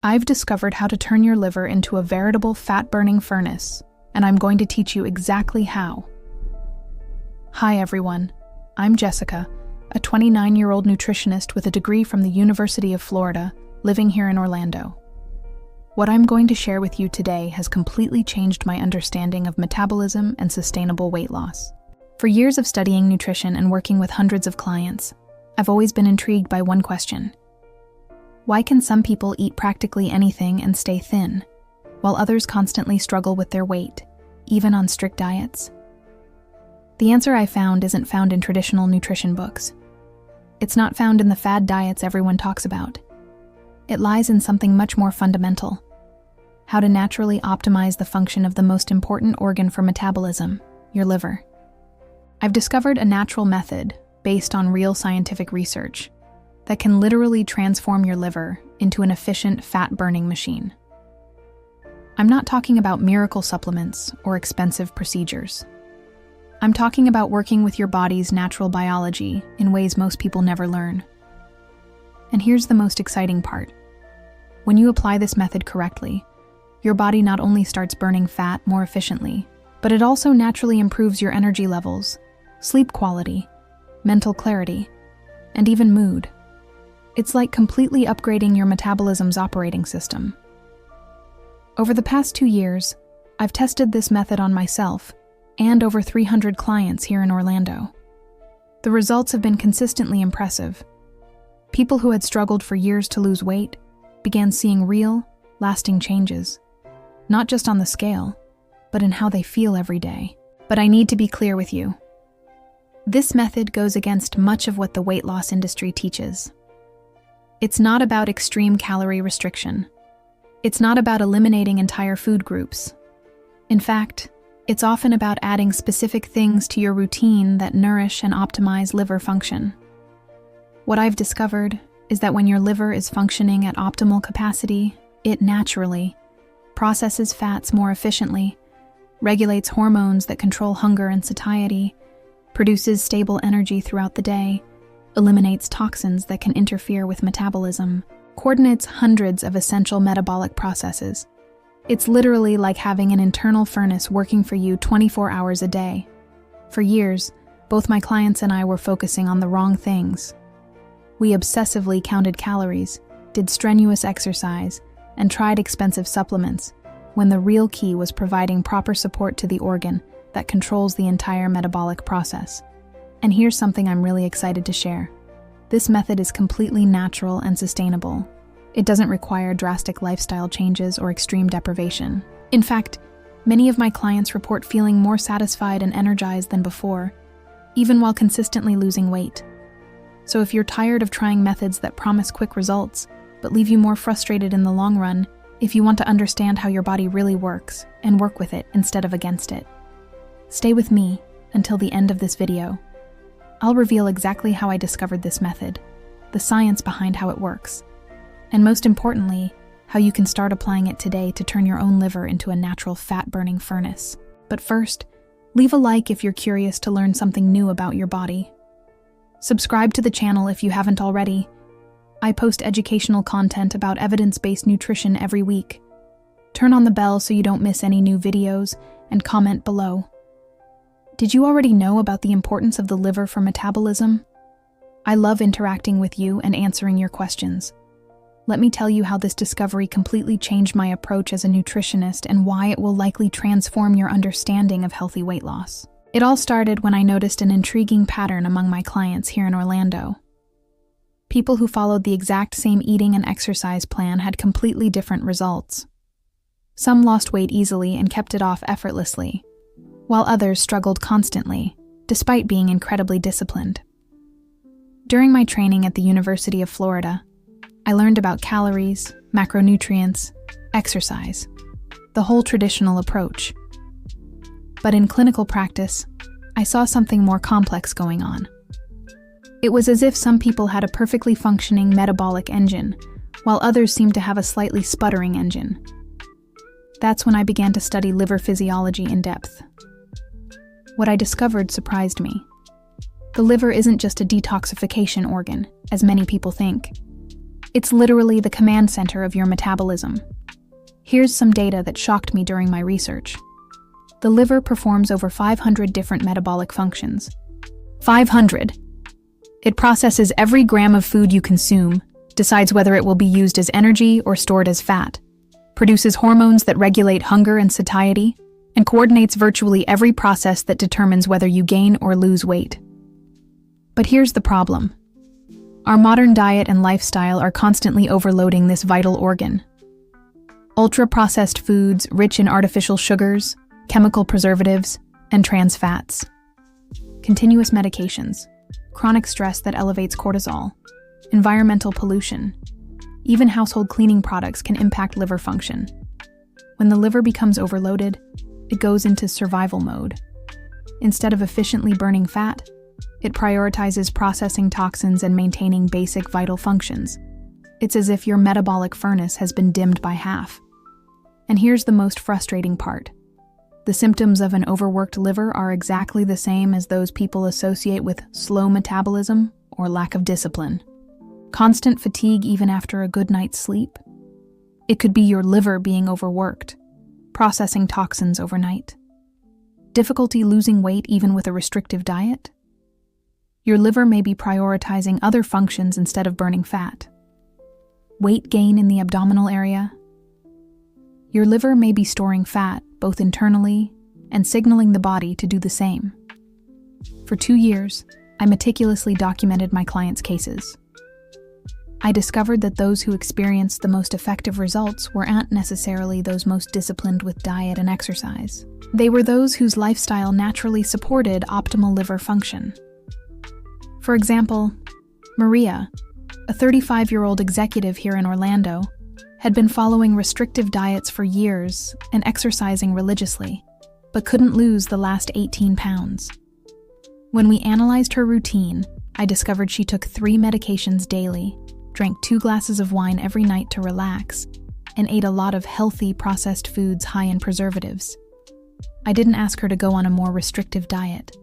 I've discovered how to turn your liver into a veritable fat-burning furnace, and I'm going to teach you exactly how. Hi everyone, I'm Jessica, a 29-year-old nutritionist with a degree from the University of Florida, living here in Orlando. What I'm going to share with you today has completely changed my understanding of metabolism and sustainable weight loss. For years of studying nutrition and working with hundreds of clients, I've always been intrigued by one question. Why can some people eat practically anything and stay thin, while others constantly struggle with their weight, even on strict diets? The answer I found isn't found in traditional nutrition books. It's not found in the fad diets everyone talks about. It lies in something much more fundamental: how to naturally optimize the function of the most important organ for metabolism, your liver. I've discovered a natural method based on real scientific research that can literally transform your liver into an efficient fat-burning machine. I'm not talking about miracle supplements or expensive procedures. I'm talking about working with your body's natural biology in ways most people never learn. And here's the most exciting part. When you apply this method correctly, your body not only starts burning fat more efficiently, but it also naturally improves your energy levels, sleep quality, mental clarity, and even mood. It's like completely upgrading your metabolism's operating system. Over the past 2 years, I've tested this method on myself and over 300 clients here in Orlando. The results have been consistently impressive. People who had struggled for years to lose weight began seeing real, lasting changes, not just on the scale, but in how they feel every day. But I need to be clear with you. This method goes against much of what the weight loss industry teaches. It's not about extreme calorie restriction. It's not about eliminating entire food groups. In fact, it's often about adding specific things to your routine that nourish and optimize liver function. What I've discovered is that when your liver is functioning at optimal capacity, it naturally processes fats more efficiently, regulates hormones that control hunger and satiety, produces stable energy throughout the day, eliminates toxins that can interfere with metabolism, coordinates hundreds of essential metabolic processes. It's literally like having an internal furnace working for you 24 hours a day. For years, both my clients and I were focusing on the wrong things. We obsessively counted calories, did strenuous exercise, and tried expensive supplements, when the real key was providing proper support to the organ that controls the entire metabolic process. And here's something I'm really excited to share. This method is completely natural and sustainable. It doesn't require drastic lifestyle changes or extreme deprivation. In fact, many of my clients report feeling more satisfied and energized than before, even while consistently losing weight. So if you're tired of trying methods that promise quick results, but leave you more frustrated in the long run, if you want to understand how your body really works and work with it instead of against it, stay with me until the end of this video. I'll reveal exactly how I discovered this method, the science behind how it works, and most importantly, how you can start applying it today to turn your own liver into a natural fat-burning furnace. But first, leave a like if you're curious to learn something new about your body. Subscribe to the channel if you haven't already. I post educational content about evidence-based nutrition every week. Turn on the bell so you don't miss any new videos, and comment below. Did you already know about the importance of the liver for metabolism? I love interacting with you and answering your questions. Let me tell you how this discovery completely changed my approach as a nutritionist and why it will likely transform your understanding of healthy weight loss. It all started when I noticed an intriguing pattern among my clients here in Orlando. People who followed the exact same eating and exercise plan had completely different results. Some lost weight easily and kept it off effortlessly, while others struggled constantly, despite being incredibly disciplined. During my training at the University of Florida, I learned about calories, macronutrients, exercise, the whole traditional approach. But in clinical practice, I saw something more complex going on. It was as if some people had a perfectly functioning metabolic engine, while others seemed to have a slightly sputtering engine. That's when I began to study liver physiology in depth. What I discovered surprised me. The liver isn't just a detoxification organ, as many people think. It's literally the command center of your metabolism. Here's some data that shocked me during my research. The liver performs over 500 different metabolic functions. 500! It processes every gram of food you consume, decides whether it will be used as energy or stored as fat, produces hormones that regulate hunger and satiety, and coordinates virtually every process that determines whether you gain or lose weight. But here's the problem. Our modern diet and lifestyle are constantly overloading this vital organ. Ultra-processed foods rich in artificial sugars, chemical preservatives, and trans fats. Continuous medications, chronic stress that elevates cortisol, environmental pollution. Even household cleaning products can impact liver function. When the liver becomes overloaded, it goes into survival mode. Instead of efficiently burning fat, it prioritizes processing toxins and maintaining basic vital functions. It's as if your metabolic furnace has been dimmed by half. And here's the most frustrating part. The symptoms of an overworked liver are exactly the same as those people associate with slow metabolism or lack of discipline. Constant fatigue even after a good night's sleep. It could be your liver being overworked, processing toxins overnight. Difficulty losing weight even with a restrictive diet. Your liver may be prioritizing other functions instead of burning fat. Weight gain in the abdominal area. Your liver may be storing fat, both internally and signaling the body to do the same. For 2 years, I meticulously documented my clients' cases. I discovered that those who experienced the most effective results weren't necessarily those most disciplined with diet and exercise. They were those whose lifestyle naturally supported optimal liver function. For example, Maria, a 35-year-old executive here in Orlando, had been following restrictive diets for years and exercising religiously, but couldn't lose the last 18 pounds. When we analyzed her routine, I discovered she took 3 medications daily, drank 2 glasses of wine every night to relax, and ate a lot of healthy processed foods high in preservatives. I didn't ask her to go on a more restrictive diet.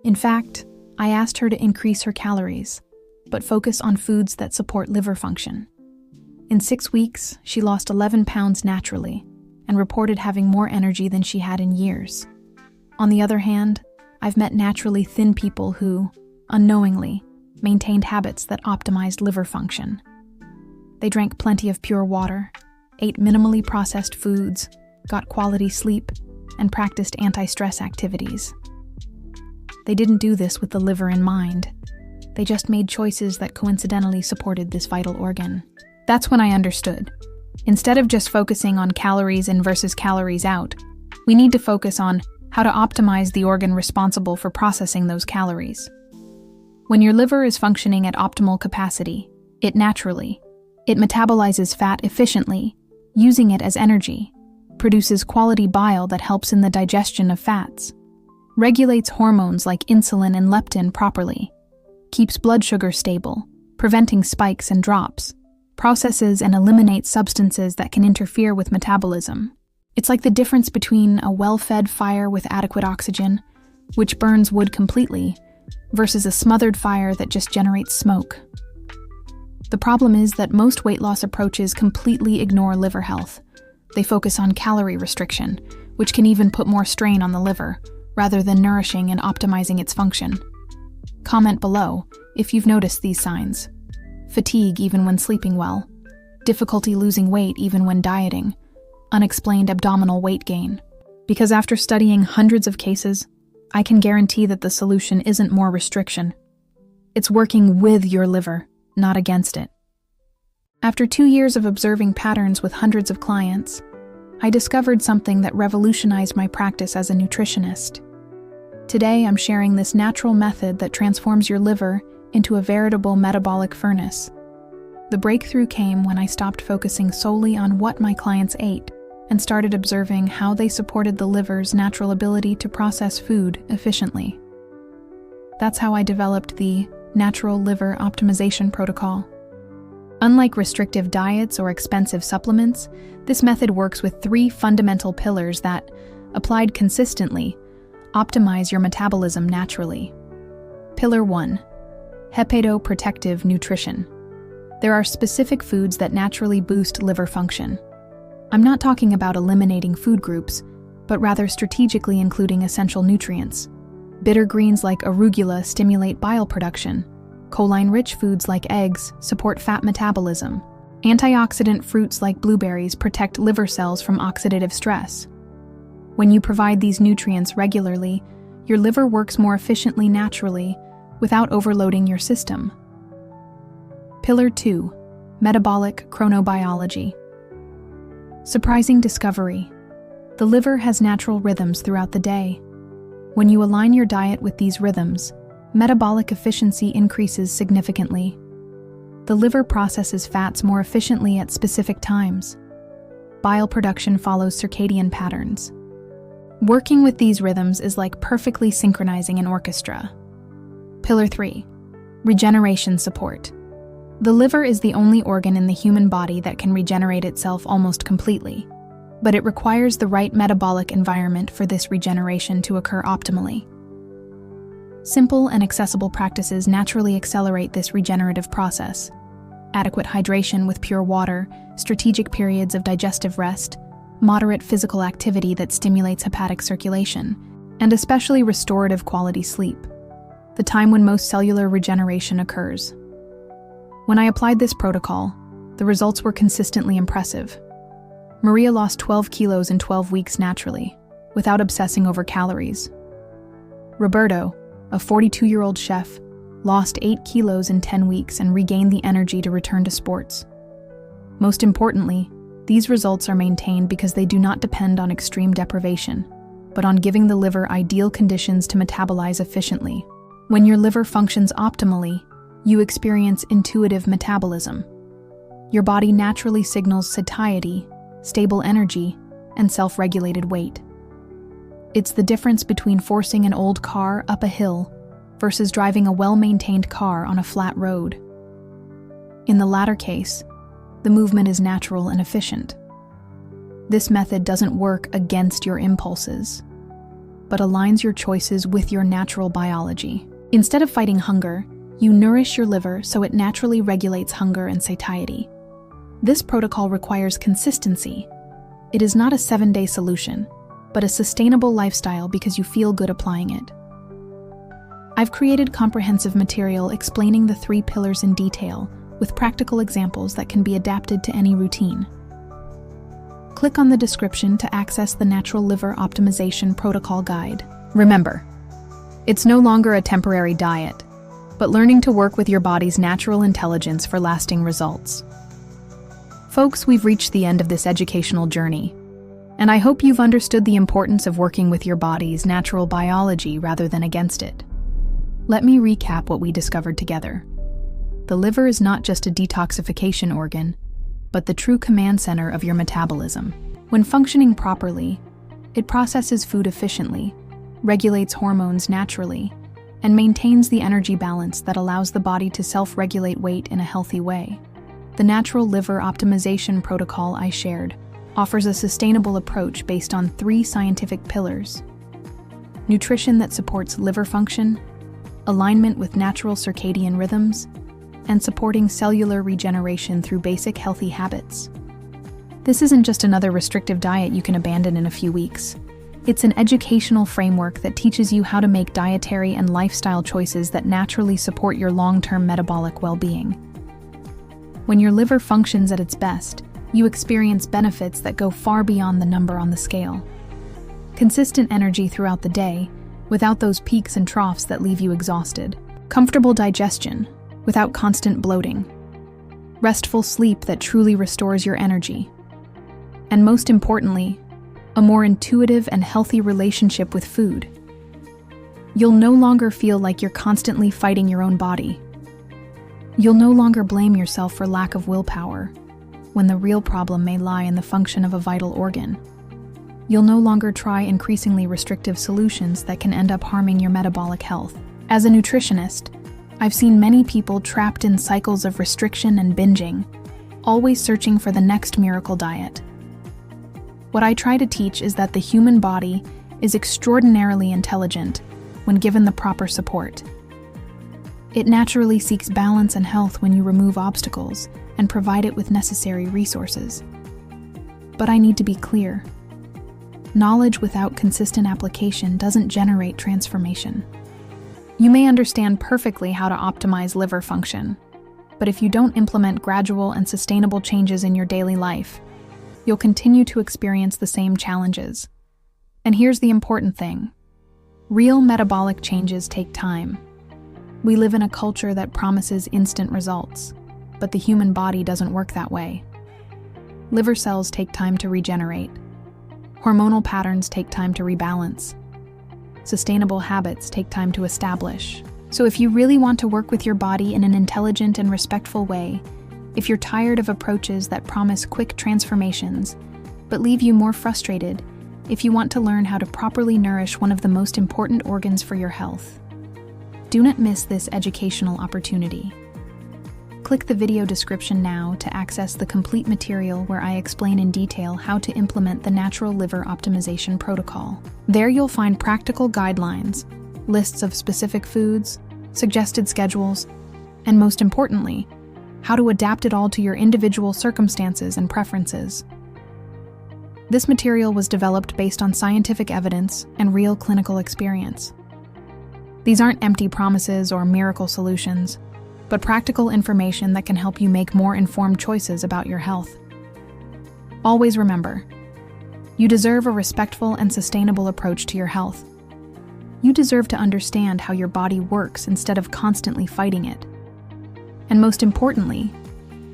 In fact, I asked her to increase her calories, but focus on foods that support liver function. In 6 weeks, she lost 11 pounds naturally and reported having more energy than she had in years. On the other hand, I've met naturally thin people who, unknowingly, maintained habits that optimized liver function. They drank plenty of pure water, ate minimally processed foods, got quality sleep, and practiced anti-stress activities. They didn't do this with the liver in mind. They just made choices that coincidentally supported this vital organ. That's when I understood. Instead of just focusing on calories in versus calories out, we need to focus on how to optimize the organ responsible for processing those calories. When your liver is functioning at optimal capacity, it metabolizes fat efficiently, using it as energy, produces quality bile that helps in the digestion of fats, regulates hormones like insulin and leptin properly, keeps blood sugar stable, preventing spikes and drops, processes and eliminates substances that can interfere with metabolism. It's like the difference between a well-fed fire with adequate oxygen, which burns wood completely, versus a smothered fire that just generates smoke. The problem is that most weight loss approaches completely ignore liver health. They focus on calorie restriction, which can even put more strain on the liver, rather than nourishing and optimizing its function. Comment below if you've noticed these signs. Fatigue even when sleeping well, difficulty losing weight even when dieting, unexplained abdominal weight gain. Because after studying hundreds of cases, I can guarantee that the solution isn't more restriction. It's working with your liver, not against it. After 2 years of observing patterns with hundreds of clients, I discovered something that revolutionized my practice as a nutritionist. Today, I'm sharing this natural method that transforms your liver into a veritable metabolic furnace. The breakthrough came when I stopped focusing solely on what my clients ate and started observing how they supported the liver's natural ability to process food efficiently. That's how I developed the Natural Liver Optimization Protocol. Unlike restrictive diets or expensive supplements, this method works with 3 fundamental pillars that, applied consistently, optimize your metabolism naturally. Pillar 1. Hepatoprotective nutrition. There are specific foods that naturally boost liver function. I'm not talking about eliminating food groups, but rather strategically including essential nutrients. Bitter greens like arugula stimulate bile production. Choline-rich foods like eggs support fat metabolism. Antioxidant fruits like blueberries protect liver cells from oxidative stress. When you provide these nutrients regularly, your liver works more efficiently naturally without overloading your system. Pillar 2. Metabolic chronobiology. Surprising discovery. The liver has natural rhythms throughout the day. When you align your diet with these rhythms, metabolic efficiency increases significantly. The liver processes fats more efficiently at specific times. Bile production follows circadian patterns. Working with these rhythms is like perfectly synchronizing an orchestra. Pillar 3. Regeneration support. The liver is the only organ in the human body that can regenerate itself almost completely, but it requires the right metabolic environment for this regeneration to occur optimally. Simple and accessible practices naturally accelerate this regenerative process. Adequate hydration with pure water, strategic periods of digestive rest, moderate physical activity that stimulates hepatic circulation, and especially restorative quality sleep, the time when most cellular regeneration occurs. When I applied this protocol, the results were consistently impressive. Maria lost 12 kilos in 12 weeks naturally, without obsessing over calories. Roberto, a 42-year-old chef, lost 8 kilos in 10 weeks and regained the energy to return to sports. Most importantly, these results are maintained because they do not depend on extreme deprivation, but on giving the liver ideal conditions to metabolize efficiently. When your liver functions optimally, you experience intuitive metabolism. Your body naturally signals satiety, stable energy, and self-regulated weight. It's the difference between forcing an old car up a hill versus driving a well-maintained car on a flat road. In the latter case, the movement is natural and efficient. This method doesn't work against your impulses, but aligns your choices with your natural biology. Instead of fighting hunger, you nourish your liver so it naturally regulates hunger and satiety. This protocol requires consistency. It is not a 7-day solution, but a sustainable lifestyle because you feel good applying it. I've created comprehensive material explaining the 3 pillars in detail, with practical examples that can be adapted to any routine. Click on the description to access the Natural Liver Optimization Protocol Guide. Remember, it's no longer a temporary diet, but learning to work with your body's natural intelligence for lasting results. Folks, we've reached the end of this educational journey, and I hope you've understood the importance of working with your body's natural biology rather than against it. Let me recap what we discovered together. The liver is not just a detoxification organ, but the true command center of your metabolism. When functioning properly, it processes food efficiently, regulates hormones naturally, and maintains the energy balance that allows the body to self-regulate weight in a healthy way. The Natural Liver Optimization Protocol I shared offers a sustainable approach based on 3 scientific pillars: nutrition that supports liver function, alignment with natural circadian rhythms, and supporting cellular regeneration through basic healthy habits. This isn't just another restrictive diet you can abandon in a few weeks. It's an educational framework that teaches you how to make dietary and lifestyle choices that naturally support your long-term metabolic well-being. When your liver functions at its best, you experience benefits that go far beyond the number on the scale. Consistent energy throughout the day, without those peaks and troughs that leave you exhausted. Comfortable digestion, without constant bloating. Restful sleep that truly restores your energy. And most importantly, a more intuitive and healthy relationship with food. You'll no longer feel like you're constantly fighting your own body. You'll no longer blame yourself for lack of willpower, when the real problem may lie in the function of a vital organ. You'll no longer try increasingly restrictive solutions that can end up harming your metabolic health. As a nutritionist, I've seen many people trapped in cycles of restriction and binging, always searching for the next miracle diet. What I try to teach is that the human body is extraordinarily intelligent when given the proper support. It naturally seeks balance and health when you remove obstacles and provide it with necessary resources. But I need to be clear. Knowledge without consistent application doesn't generate transformation. You may understand perfectly how to optimize liver function, but if you don't implement gradual and sustainable changes in your daily life, you'll continue to experience the same challenges. And here's the important thing. Real metabolic changes take time. We live in a culture that promises instant results, but the human body doesn't work that way. Liver cells take time to regenerate. Hormonal patterns take time to rebalance. Sustainable habits take time to establish. So if you really want to work with your body in an intelligent and respectful way, if you're tired of approaches that promise quick transformations but leave you more frustrated, if you want to learn how to properly nourish one of the most important organs for your health, do not miss this educational opportunity. Click the video description now to access the complete material where I explain in detail how to implement the natural liver optimization protocol. There you'll find practical guidelines, lists of specific foods, suggested schedules, and most importantly, how to adapt it all to your individual circumstances and preferences. This material was developed based on scientific evidence and real clinical experience. These aren't empty promises or miracle solutions, but practical information that can help you make more informed choices about your health. Always remember, you deserve a respectful and sustainable approach to your health. You deserve to understand how your body works instead of constantly fighting it. And most importantly,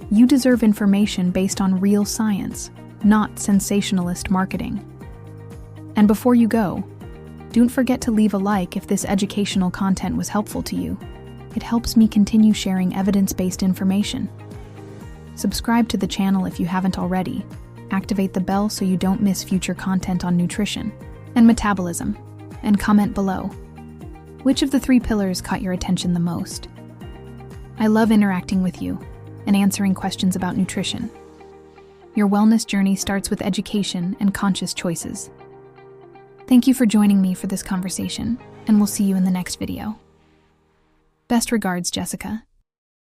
you deserve information based on real science, not sensationalist marketing. And before you go, don't forget to leave a like if this educational content was helpful to you. It helps me continue sharing evidence-based information. Subscribe to the channel if you haven't already. Activate the bell so you don't miss future content on nutrition and metabolism. And comment below. Which of the 3 pillars caught your attention the most? I love interacting with you and answering questions about nutrition. Your wellness journey starts with education and conscious choices. Thank you for joining me for this conversation, and we'll see you in the next video. Best regards, Jessica.